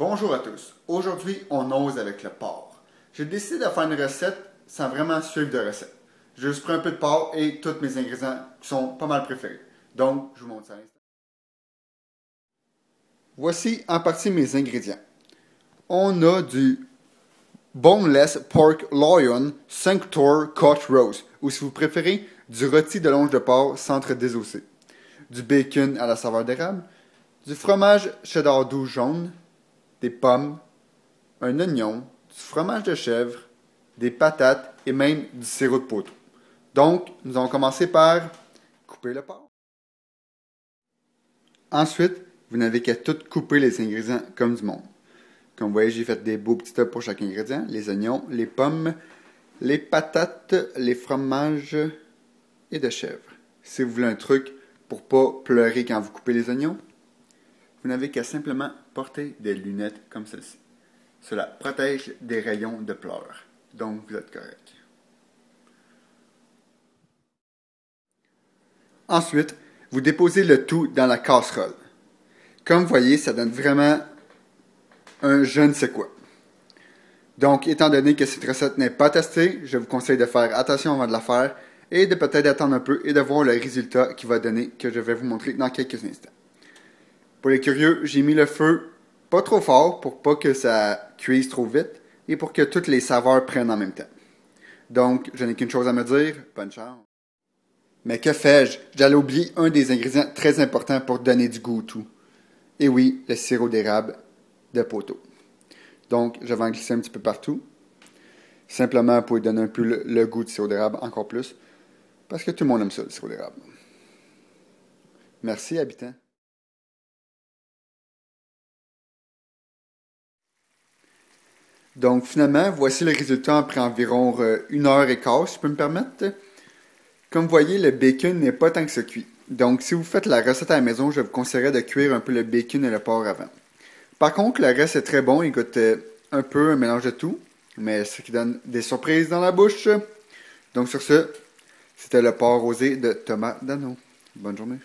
Bonjour à tous. Aujourd'hui, on ose avec le porc. J'ai décidé de faire une recette sans vraiment suivre de recette. J'ai juste pris un peu de porc et tous mes ingrédients qui sont pas mal préférés. Donc, je vous montre ça à l'instant. Voici en partie mes ingrédients. On a du Boneless Pork Loin Sanctuary Cut Roast, ou si vous préférez, du rôti de longe de porc centre désossé, du bacon à la saveur d'érable, du fromage cheddar doux jaune, des pommes, un oignon, du fromage de chèvre, des patates et même du sirop de poteau. Donc, nous allons commencer par couper le porc. Ensuite, vous n'avez qu'à tout couper les ingrédients comme du monde. Comme vous voyez, j'ai fait des beaux petits tas pour chaque ingrédient. Les oignons, les pommes, les patates, les fromages et de chèvre. Si vous voulez un truc pour pas pleurer quand vous coupez les oignons, vous n'avez qu'à simplement porter des lunettes comme celle-ci. Cela protège des rayons de pleurs. Donc, vous êtes correct. Ensuite, vous déposez le tout dans la casserole. Comme vous voyez, ça donne vraiment un je ne sais quoi. Donc, étant donné que cette recette n'est pas testée, je vous conseille de faire attention avant de la faire et de peut-être attendre un peu et de voir le résultat qu'il va donner que je vais vous montrer dans quelques instants. Pour les curieux, j'ai mis le feu pas trop fort pour pas que ça cuise trop vite et pour que toutes les saveurs prennent en même temps. Donc, je n'ai qu'une chose à me dire, bonne chance. Mais que fais-je? J'allais oublier un des ingrédients très importants pour donner du goût au tout. Et oui, le sirop d'érable de poteau. Donc, je vais en glisser un petit peu partout. Simplement pour lui donner un peu le goût du sirop d'érable encore plus. Parce que tout le monde aime ça, le sirop d'érable. Merci, habitants. Donc, finalement, voici le résultat après environ 1 heure et quart, si je peux me permettre. Comme vous voyez, le bacon n'est pas tant que ça cuit. Donc, si vous faites la recette à la maison, je vous conseillerais de cuire un peu le bacon et le porc avant. Par contre, le reste est très bon. Il goûte un peu un mélange de tout, mais ce qui donne des surprises dans la bouche. Donc, sur ce, c'était le porc rosé de Thomas Dano. Bonne journée.